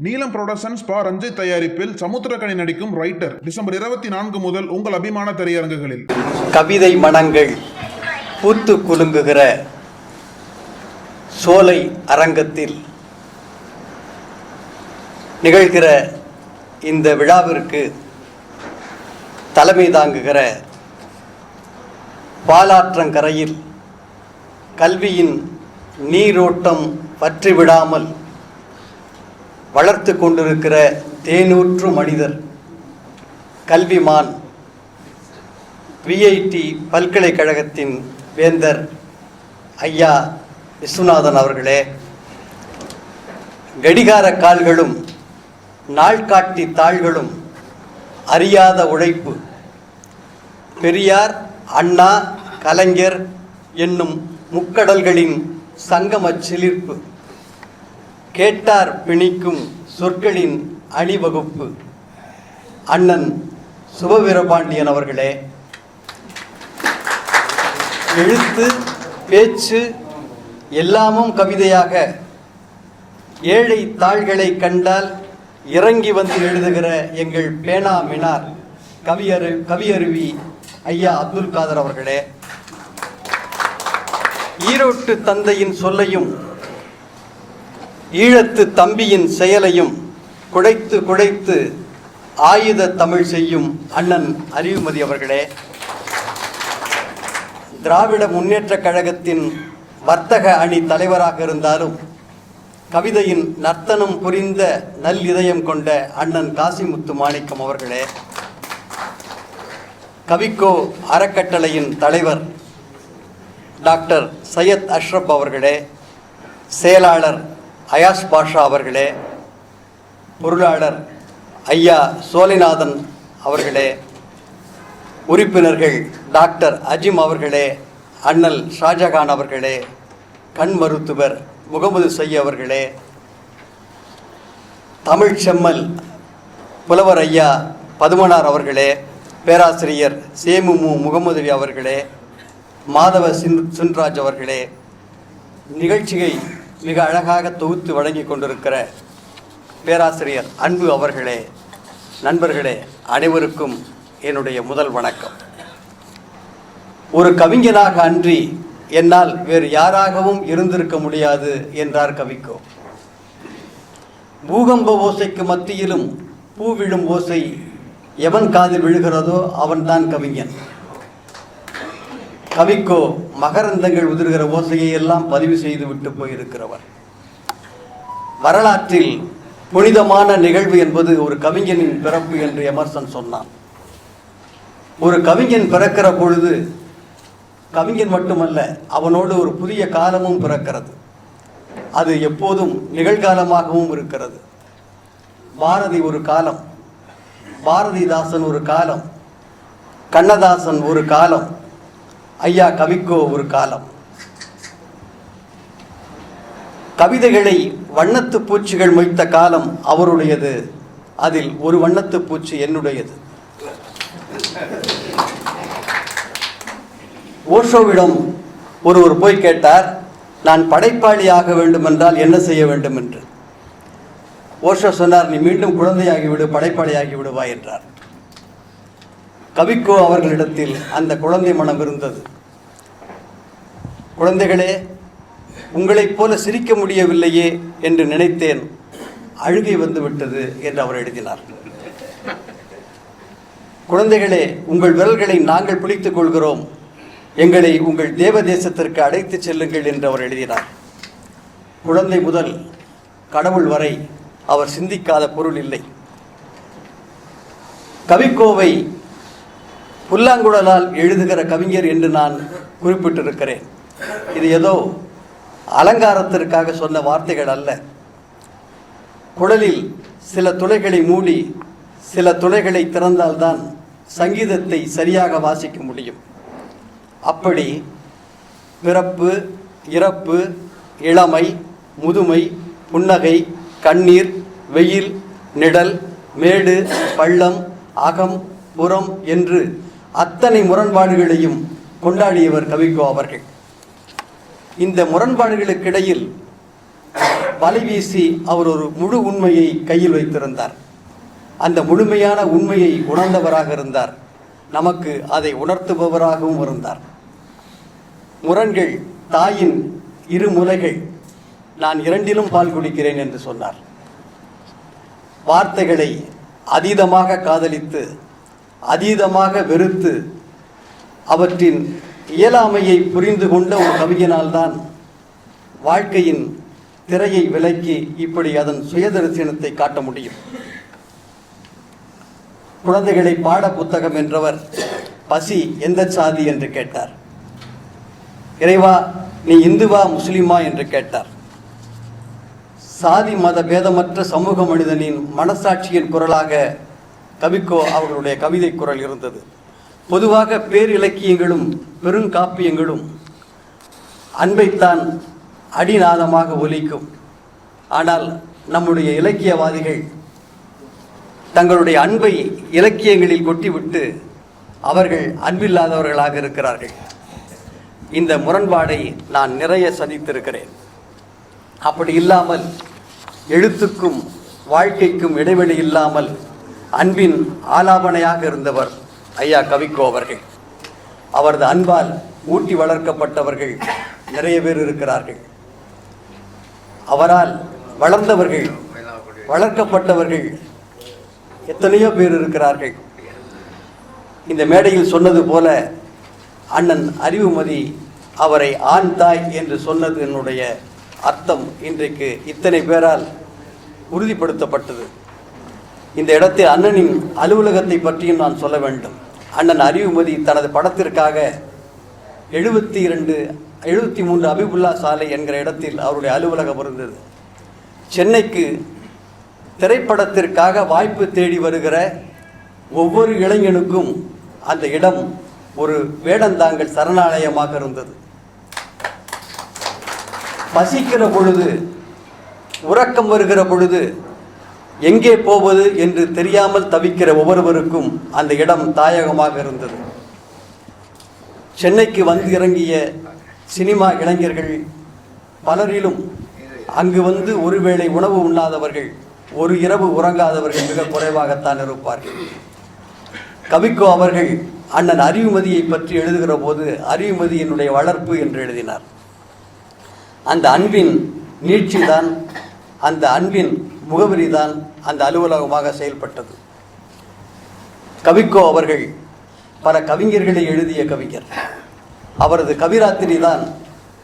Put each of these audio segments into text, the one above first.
நீலம் புரொடக்ஷன்ஸ் பா ரஞ்சித் தயாரிப்பில் சமுத்திரக்கனி நடிக்கும் ரைட்டர் டிசம்பர் 24 முதல் உங்கள் அபிமான திரையரங்குகளில். கவிதை மனங்கள் பூத்து குலுங்குகிற சோலை அரங்கத்தில் நிகழ்கிற இந்த விழாவிற்கு தலைமை தாங்குகிற பாலாற்றங்கரையில் கல்வியின் நீரோட்டம் பற்றிவிடாமல் வளர்த்து கொண்டிருக்கிற தேனூற்று மனிதர், கல்விமான், விஐடி பல்கலைக்கழகத்தின் வேந்தர் ஐயா விஸ்வநாதன் அவர்களே, கடிகார கால்களும் நாள்காட்டி தாள்களும் அறியாத உழைப்பு, பெரியார், அண்ணா, கலைஞர் என்னும் முக்கடல்களின் சங்கமச் சிலிர்ப்பு, கேட்டார் பிணிக்கும் சொற்களின் அணிவகுப்பு, அண்ணன் சுபவீரபாண்டியன் அவர்களே, எழுத்து பேச்சு எல்லாமும் கவிதையாக ஏழை தாள்களை கண்டால் இறங்கி வந்து எழுதுகிற எங்கள் பேனா மினார் கவியருவி ஐயா அப்துல் காதர் அவர்களே, ஈரோட்டு தந்தையின் சொல்லையும் ஈழத்து தம்பியின் செயலையும் குடைத்து குடைத்து ஆயுத தமிழ் செய்யும் அண்ணன் அறிவுமதி அவர்களே, திராவிட முன்னேற்றக் கழகத்தின் வர்த்தக அணி தலைவராக இருந்தாலும் கவிதையின் நர்த்தனம் புரிந்த நல் இதயம் கொண்ட அண்ணன் காசிமுத்து மாணிக்கம் அவர்களே, கவிக்கோ அறக்கட்டளையின் தலைவர் டாக்டர் சையத் அஷ்ரப் அவர்களே, செயலாளர் அயாஸ் பாஷா அவர்களே, பொருளாளர் ஐயா சோலைநாதன் அவர்களே, உறுப்பினர்கள் டாக்டர் அஜிம் அவர்களே, அண்ணல் ஷாஜகான் அவர்களே, கண் மருத்துவர் முகமது சை அவர்களே, தமிழ் செம்மல் புலவர் ஐயா பதுமனார் அவர்களே, பேராசிரியர் சேமுமு முகமது அவர்களே, மாதவ சின்ராஜ் அவர்களே, நிகழ்ச்சியை மிக அழகாக தொகுத்து வழங்கி கொண்டிருக்கிற பேராசிரியர் அன்பு அவர்களே, நண்பர்களே, அனைவருக்கும் என்னுடைய முதல் வணக்கம். ஒரு கவிஞனாக அன்றி என்னால் வேறு யாராகவும் இருந்திருக்க முடியாது என்றார் கவிக்கோ. பூகம்ப ஓசைக்கு மத்தியிலும் பூவிழும் ஓசை எவன் காதில் விழுகிறதோ அவன்தான் கவிஞன். கவிக்கோ மகரந்தங்கள் உதிர்கிற ஓசையை எல்லாம் பதிவு செய்து விட்டு போயிருக்கிறவர். வரலாற்றில் புனிதமான நிகழ்வு என்பது ஒரு கவிஞனின் பிறப்பு என்று எமர்சன் சொன்னான். ஒரு கவிஞன் பிறக்கிற பொழுது கவிஞன் மட்டுமல்ல, அவனோடு ஒரு புதிய காலமும் பிறக்கிறது. அது எப்போதும் நிகழ்காலமாகவும் இருக்கிறது. பாரதி ஒரு காலம், பாரதிதாசன் ஒரு காலம், கண்ணதாசன் ஒரு காலம், ஐயா கவிக்கோ ஒரு காலம். கவிதைகளை வண்ணத்து பூச்சிகள் மொய்த்த காலம் அவருடையது. அதில் ஒரு வண்ணத்து பூச்சி என்னுடையது. ஓஷோவிடம் ஒருவர் போய் கேட்டார், நான் படைப்பாளியாக வேண்டும் என்றால் என்ன செய்ய வேண்டும் என்று. ஓஷோ சொன்னார், நீ மீண்டும் குழந்தையாகிவிடு, படைப்பாளியாகி விடுவாய் என்றார். கவிக்கோ அவர்களிடத்தில் அந்த குழந்தை மனம் இருந்தது. குழந்தைகளே, உங்களைப் போல சிரிக்க முடியவில்லையே என்று நினைத்தேன், அழுகை வந்துவிட்டது என்று அவர் எழுதினார். குழந்தைகளே, உங்கள் விரல்களை நாங்கள் பிடித்துக் கொள்கிறோம், எங்களை உங்கள் தேவ தேசத்திற்கு அழைத்து செல்லுங்கள் என்று அவர் எழுதினார். குழந்தை முதல் கடவுள் வரை அவர் சிந்திக்காத பொருள் இல்லை. கவிக்கோவை புல்லாங்குழலால் எழுதுகிற கவிஞர் என்று நான் குறிப்பிட்டிருக்கிறேன். இது ஏதோ அலங்காரத்திற்காக சொன்ன வார்த்தைகள் அல்ல. குழலில் சில துளைகளை மூடி சில துளைகளை திறந்தால்தான் சங்கீதத்தை சரியாக வாசிக்க முடியும். அப்படி பிறப்பு, இறப்பு, இளமை, முதுமை, புன்னகை, கண்ணீர், வெயில், நிழல், மேடு, பள்ளம், அகம், புறம் என்று அத்தனை முரண்பாடுகளையும் கொண்டாடியவர் கவிக்கோ அவர்கள். இந்த முரண்பாடுகளுக்கிடையில் வலைவீசி அவர் ஒரு முழு உண்மையை கையில் வைத்திருந்தார். அந்த முழுமையான உண்மையை உணர்ந்தவராக இருந்தார். நமக்கு அதை உணர்த்துபவராகவும் இருந்தார். முரண்கள் தாயின் இரு முலைகள், நான் இரண்டிலும் பால் குடிக்கிறேன் என்று சொன்னார். வார்த்தைகளை அதீதமாக காதலித்து அதீதமாக வெறுத்து அவற்றின் இயலாமையை புரிந்து கொண்ட ஒரு கவிஞனால்தான் வாழ்க்கையின் திரையை விலக்கி இப்படி அதன் சுயதரிசனத்தை காட்ட முடியும். குழந்தைகளை பாட புத்தகம் என்றவர் பசி எந்த சாதி என்று கேட்டார். இறைவா, நீ இந்துவா முஸ்லிமா என்று கேட்டார். சாதி மத பேதமற்ற சமூக மனிதனின் மனசாட்சியின் குரலாக கவிக்கோ அவர்களுடைய கவிதை குரல் இருந்தது. பொதுவாக பேரிலக்கியங்களும் பெருங்காப்பியங்களும் அன்பைத்தான் அடிநாதமாக ஒலிக்கும். ஆனால் நம்முடைய இலக்கியவாதிகள் தங்களுடைய அன்பை இலக்கியங்களில் கொட்டிவிட்டு அவர்கள் அன்பில்லாதவர்களாக இருக்கிறார்கள். இந்த முரண்பாடை நான் நிறைய சந்தித்திருக்கிறேன். அப்படி இல்லாமல் எழுத்துக்கும் வாழ்க்கைக்கும் இடைவெளி இல்லாமல் அன்பின் ஆலாபனையாக இருந்தவர் ஐயா கவிக்கோ அவர்கள். அவரது அன்பால் ஊட்டி வளர்க்கப்பட்டவர்கள் நிறைய பேர் இருக்கிறார்கள். அவரால் வளர்ந்தவர்கள், வளர்க்கப்பட்டவர்கள் எத்தனையோ பேர் இருக்கிறார்கள். இந்த மேடையில் சொன்னது போல அண்ணன் அறிவுமதி அவரை ஆண் தாய் என்று சொன்னது என்னுடைய அர்த்தம் இன்றைக்கு இத்தனை பேரால் உறுதிப்படுத்தப்பட்டது. இந்த இடத்தில் அண்ணனின் அலுவலகத்தை பற்றியும் நான் சொல்ல வேண்டும். அண்ணன் அறிவுமதி தனது படத்திற்காக 73 அபிபுல்லா சாலை என்கிற இடத்தில் அவருடைய அலுவலகம் இருந்தது. சென்னைக்கு திரைப்படத்திற்காக வாய்ப்பு தேடி வருகிற ஒவ்வொரு இளைஞனுக்கும் அந்த இடம் ஒரு வேடந்தாங்கல் சரணாலயமாக இருந்தது. பசிக்கிற பொழுது, உறக்கம் வருகிற பொழுது எங்கே போவது என்று தெரியாமல் தவிக்கிற ஒவ்வொருவருக்கும் அந்த இடம் தாயகமாக இருந்தது. சென்னைக்கு வந்து இறங்கிய சினிமா இளைஞர்கள் பலரிலும் அங்கு வந்து ஒருவேளை உணவு உண்ணாதவர்கள், ஒரு இரவு உறங்காதவர்கள் மிக குறைவாகத்தான் இருப்பார்கள். கவிக்கோ அவர்கள் அண்ணன் அறிவுமதியை பற்றி எழுதுகிற போது அறிவுமதி என்னுடைய வளர்ப்பு என்று எழுதினார். அந்த அன்பின் நீட்சிதான், அந்த அன்பின் முகவரிதான் அந்த அலுவலகமாக செயல்பட்டது. கவிக்கோ அவர்கள் பல கவிஞர்களை எழுதிய கவிஞர். அவரது கவிராத்திரி தான்,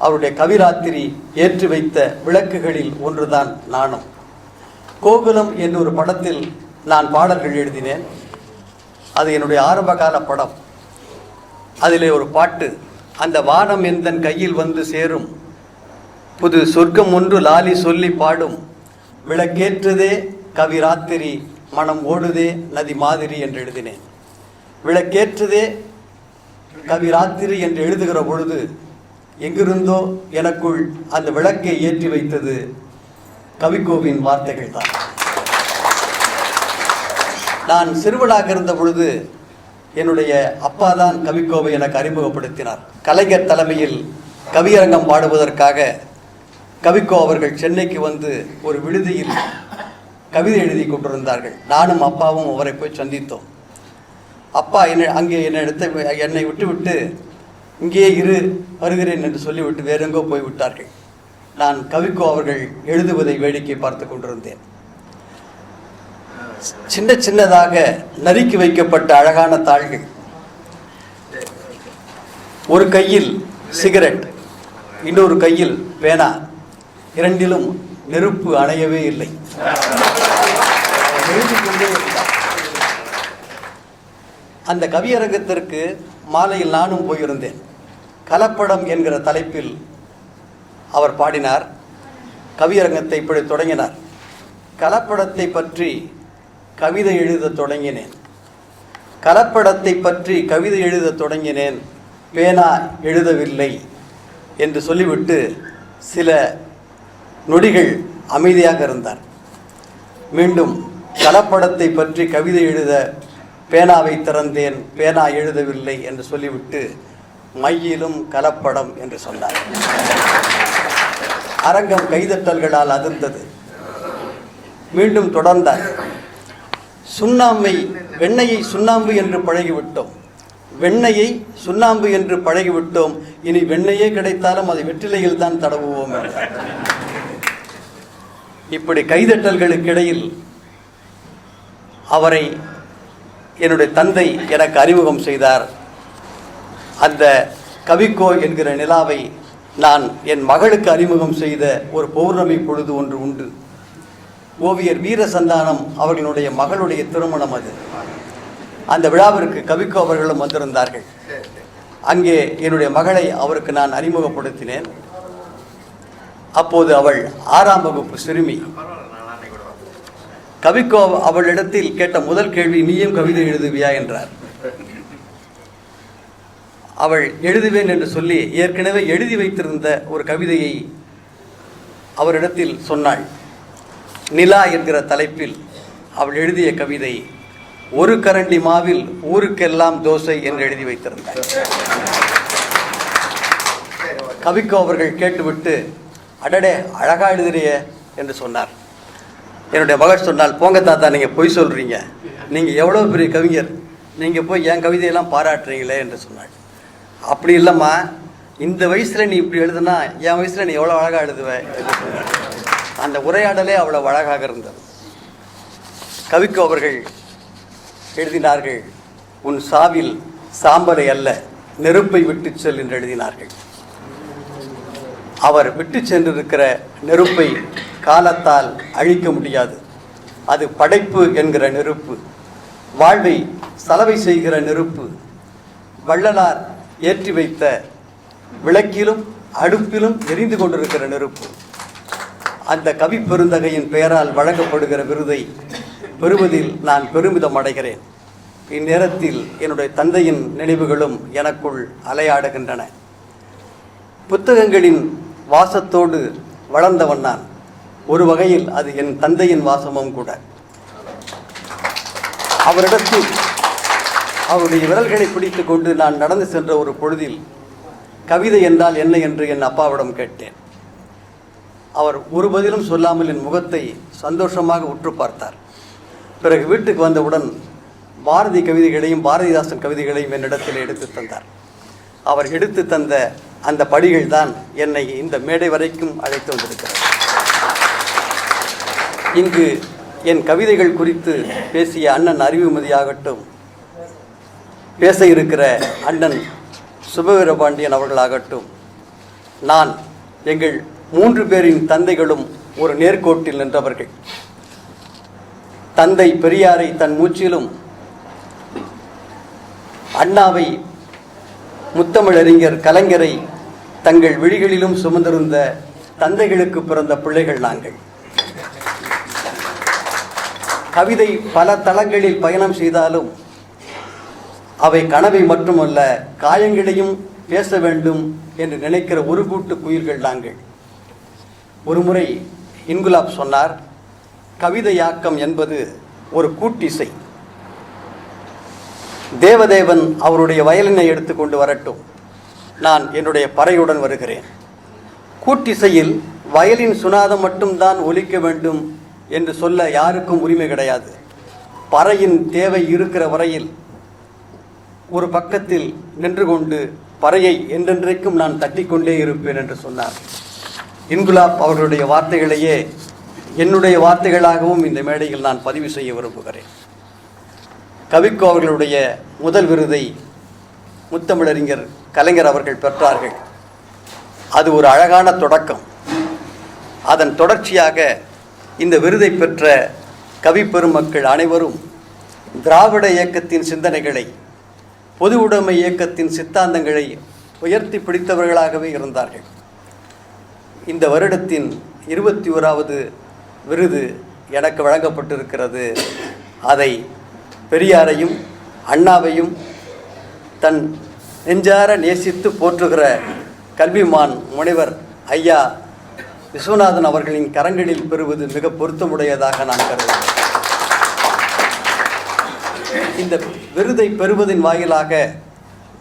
அவருடைய கவிராத்திரி ஏற்றி வைத்த விளக்குகளில் ஒன்றுதான் நானும். கோகுலம் என்ற ஒரு படத்தில் நான் பாடல்கள் எழுதினேன். அது என்னுடைய ஆரம்பகால படம். அதிலே ஒரு பாட்டு, அந்த வானம் எந்தன் கையில் வந்து சேரும், புது சொர்க்கம் ஒன்று லாலி சொல்லி பாடும், விளக்கேற்றதே கவிராத்திரி மனம் ஓடுதே நதி மாதிரி என்று எழுதினேன். விளக்கேற்றதே கவிராத்திரி என்று எழுதுகிற பொழுது எங்கிருந்தோ எனக்குள் அந்த விளக்கை ஏற்றி வைத்தது கவிக்கோவின் வார்த்தைகள் தான். நான் சிறுவனாக இருந்த பொழுது என்னுடைய அப்பா தான் கவிக்கோவை எனக்கு அறிமுகப்படுத்தினார். கலைஞர் தலைமையில் கவியரங்கம் பாடுவதற்காக கவிக்கோ அவர்கள் சென்னைக்கு வந்து ஒரு விடுதியில் கவிதை எழுதி கொண்டிருந்தார்கள். நானும் அப்பாவும் அவரை போய் சந்தித்தோம். அப்பா என்னை விட்டுவிட்டு இங்கேயே இரு, வருகிறேன் என்று சொல்லிவிட்டு வேறெங்கோ போய்விட்டார்கள். நான் கவிக்கோ அவர்கள் எழுதுவதை வேடிக்கை பார்த்து கொண்டிருந்தேன். சின்னதாக நறுக்கி வைக்கப்பட்ட அழகான தாள்கள், ஒரு கையில் சிகரெட், இன்னொரு கையில் பேனா, இரண்டிலும் நெருப்பு அணையவே இல்லை. அந்த கவியரங்கத்திற்கு மாலையில் நானும் போயிருந்தேன். கலப்படம் என்கிற தலைப்பில் அவர் பாடினார். கவியரங்கத்தை இப்படி தொடங்கினார். கலப்படத்தை பற்றி கவிதை எழுத தொடங்கினேன், கலப்படத்தை பற்றி கவிதை எழுத தொடங்கினேன், பேனா எழுதவில்லை என்று சொல்லிவிட்டு சில நொடிகள் அமைதியாக இருந்தார். மீண்டும் கலப்படத்தை பற்றி கவிதை எழுத பேனாவை திறந்தேன், பேனா எழுதவில்லை என்று சொல்லிவிட்டு மையிலும் கலப்படம் என்று சொன்னார். அரங்கம் கைதட்டல்களால் அதிர்ந்தது. மீண்டும் தொடர்ந்தார். வெண்ணையை சுண்ணாம்பு என்று பழகிவிட்டோம், வெண்ணையை சுண்ணாம்பு என்று பழகிவிட்டோம், இனி வெண்ணையே கிடைத்தாலும் அதை வெற்றிலையில் தான் தடவுவோம் என்றார். இப்படி கைதட்டல்களுக்கு இடையில் அவரை என்னுடைய தந்தை எனக்கு அறிமுகம் செய்தார். அந்த கவிக்கோ என்கிற நிலாவை நான் என் மகளுக்கு அறிமுகம் செய்த ஒரு பௌர்ணமி பொழுது ஒன்று உண்டு. ஓவியர் வீரசந்தானம் அவர்களுடைய மகளுடைய திருமணம் அது. அந்த விழாவிற்கு கவிக்கோ அவர்களும் வந்திருந்தார்கள். அங்கே என்னுடைய மகளை அவருக்கு நான் அறிமுகப்படுத்தினேன். அப்போது அவள் 6ஆம் வகுப்பு சிறுமி. கவிக்கோ அவளிடத்தில் கேட்ட முதல் கேள்வி, நீயும் கவிதை எழுதுவியா என்றார். அவள் எழுதுவேன் என்று சொல்லி ஏற்கனவே எழுதி வைத்திருந்த ஒரு கவிதையை அவரிடத்தில் சொன்னாள். நிலா என்கிற தலைப்பில் அவள் எழுதிய கவிதை, ஒரு கரண்டி மாவில் ஊருக்கெல்லாம் தோசை என்று எழுதி வைத்திருந்தாள். கவிக்கோ அவர்கள் கேட்டுவிட்டு, அடடே அழகா எழுதுறிய என்று சொன்னார். என்னுடைய மகள் சொன்னால், போங்க தாத்தா, நீங்கள் பொய் சொல்கிறீங்க, நீங்கள் எவ்வளோ பெரிய கவிஞர், நீங்கள் போய் என் கவிதையெல்லாம் பாராட்டுறீங்களே என்று சொன்னாள். அப்படி இல்லைம்மா, இந்த வயசில் நீ இப்படி எழுதுனா என் வயசில் நீ எவ்வளோ அழகாக எழுதுவ என்று சொன்னாள். அந்த உரையாடலே அவ்வளோ அழகாக இருந்தது. கவிக்கோ அவர்கள் எழுதினார்கள், உன் சாவில் சாம்பலை அல்ல நெருப்பை விட்டு செல் என்று எழுதினார்கள். அவர் விட்டு சென்றிருக்கிற நெருப்பை காலத்தால் அழிக்க முடியாது. அது படைப்பு என்கிற நெருப்பு, வாழ்வை சலவை செய்கிற நெருப்பு, வள்ளலார் ஏற்றி வைத்த விளக்கிலும் அடுப்பிலும் எரிந்து கொண்டிருக்கிற நெருப்பு. அந்த கவி பெருந்தகையின் பெயரால் வழங்கப்படுகிற விருதை பெறுவதில் நான் பெருமிதம் அடைகிறேன். இந்நேரத்தில் என்னுடைய தந்தையின் நினைவுகளும் எனக்குள் அலையாடுகின்றன. புத்தகங்களின் வாசத்தோடு வளர்ந்தவன் நான். ஒரு வகையில் அது என் தந்தையின் வாசமும் கூட. அவரிடத்தில் அவருடைய விரல்களை பிடித்து கொண்டு நான் நடந்து சென்ற ஒரு பொழுதில் கவிதை என்றால் என்ன என்று என் அப்பாவிடம் கேட்டேன். அவர் ஒரு பதிலும் சொல்லாமல் என் முகத்தை சந்தோஷமாக உற்று பார்த்தார். பிறகு வீட்டுக்கு வந்தவுடன் பாரதி கவிதைகளையும் பாரதிதாசன் கவிதைகளையும் என்னிடத்தில் எடுத்து தந்தார். அவர் எடுத்து தந்த அந்த படிகள் தான் என்னை இந்த மேடை வரைக்கும் அழைத்து வந்திருக்கிறார். இங்கு என் கவிதைகள் குறித்து பேசிய அண்ணன் அறிவுமதியாகட்டும், பேச இருக்கிற அண்ணன் சுபவீரபாண்டியன் அவர்களாகட்டும், நான் எங்கள் 3 பேரின் தந்தைகளும் ஒரு நேர்கோட்டில் நின்றவர்கள். தந்தை பெரியாரை தன் மூச்சிலும், அண்ணாவை முத்தமிழறிஞர் கலைஞரை தங்கள் விழிகளிலும் சுமந்திருந்த தந்தைகளுக்கு பிறந்த பிள்ளைகள் நாங்கள். கவிதை பல தளங்களில் பயணம் செய்தாலும் அவை கனவை மட்டுமல்ல, காயங்களையும் பேச வேண்டும் என்று நினைக்கிற ஒரு கூட்டு குயில்கள் நாங்கள். ஒருமுறை இன்குலாப் சொன்னார், கவிதையாக்கம் என்பது ஒரு கூட்டிசை. தேவதேவன் அவருடைய வயலினை எடுத்துக்கொண்டு வரட்டும், நான் என்னுடைய பறையுடன் வருகிறேன். கூட்டிசையில் வயலின் சுனாதம் மட்டும்தான் ஒலிக்க வேண்டும் என்று சொல்ல யாருக்கும் உரிமை கிடையாது. பறையின் தேவை இருக்கிற வரையில் ஒரு பக்கத்தில் நின்று கொண்டு பறையை என்றென்றைக்கும் நான் தட்டிக்கொண்டே இருப்பேன் என்று சொன்னார். இன்குலாப் அவர்களுடைய வார்த்தைகளையே என்னுடைய வார்த்தைகளாகவும் இந்த மேடையில் நான் பதிவு செய்ய விரும்புகிறேன். கவிக்கோ அவர்களுடைய முதல் விருதை முத்தமிழறிஞர் கலைஞர் அவர்கள் பெற்றார்கள். அது ஒரு அழகான தொடக்கம். அதன் தொடர்ச்சியாக இந்த விருதை பெற்ற கவி பெருமக்கள் அனைவரும் திராவிட இயக்கத்தின் சிந்தனைகளை, பொது உடைமை இயக்கத்தின் சித்தாந்தங்களை உயர்த்தி பிடித்தவர்களாகவே இருந்தார்கள். இந்த வருடத்தின் 21வது விருது எனக்கு வழங்கப்பட்டிருக்கிறது. அதை பெரியாரையும் அண்ணாவையும் தன் நெஞ்சார நேசித்து போற்றுகிற கல்விமான் முனைவர் ஐயா விஸ்வநாதன் அவர்களின் கரங்களில் பெறுவது மிக பொருத்தமுடையதாக நான் கருதுகிறேன். இந்த விருதை பெறுவதன் வாயிலாக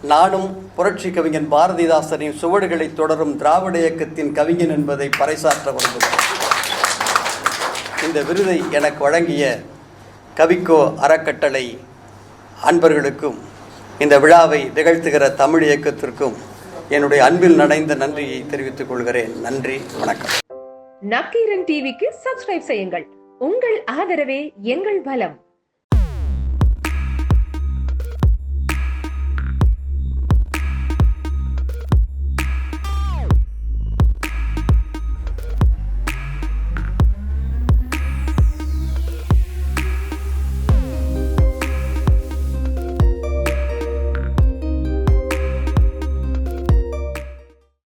நானும் புரட்சி கவிஞன் பாரதிதாசனின் சுவடுகளை தொடரும் திராவிட இயக்கத்தின் கவிஞன் என்பதை பறைசாற்ற விரும்புகிறேன். இந்த விருதை எனக்கு வழங்கிய கவிக்கோ அறக்கட்டளை அன்பர்களுக்கும் இந்த விழாவை நிகழ்த்துகிற தமிழ் இயக்கத்திற்கும் என்னுடைய அன்பில் நனைந்த நன்றியை தெரிவித்துக் கொள்கிறேன். நன்றி, வணக்கம். நக்கீரன் டிவிக்கு சப்ஸ்கிரைப் செய்யுங்கள். உங்கள் ஆதரவே எங்கள் பலம்.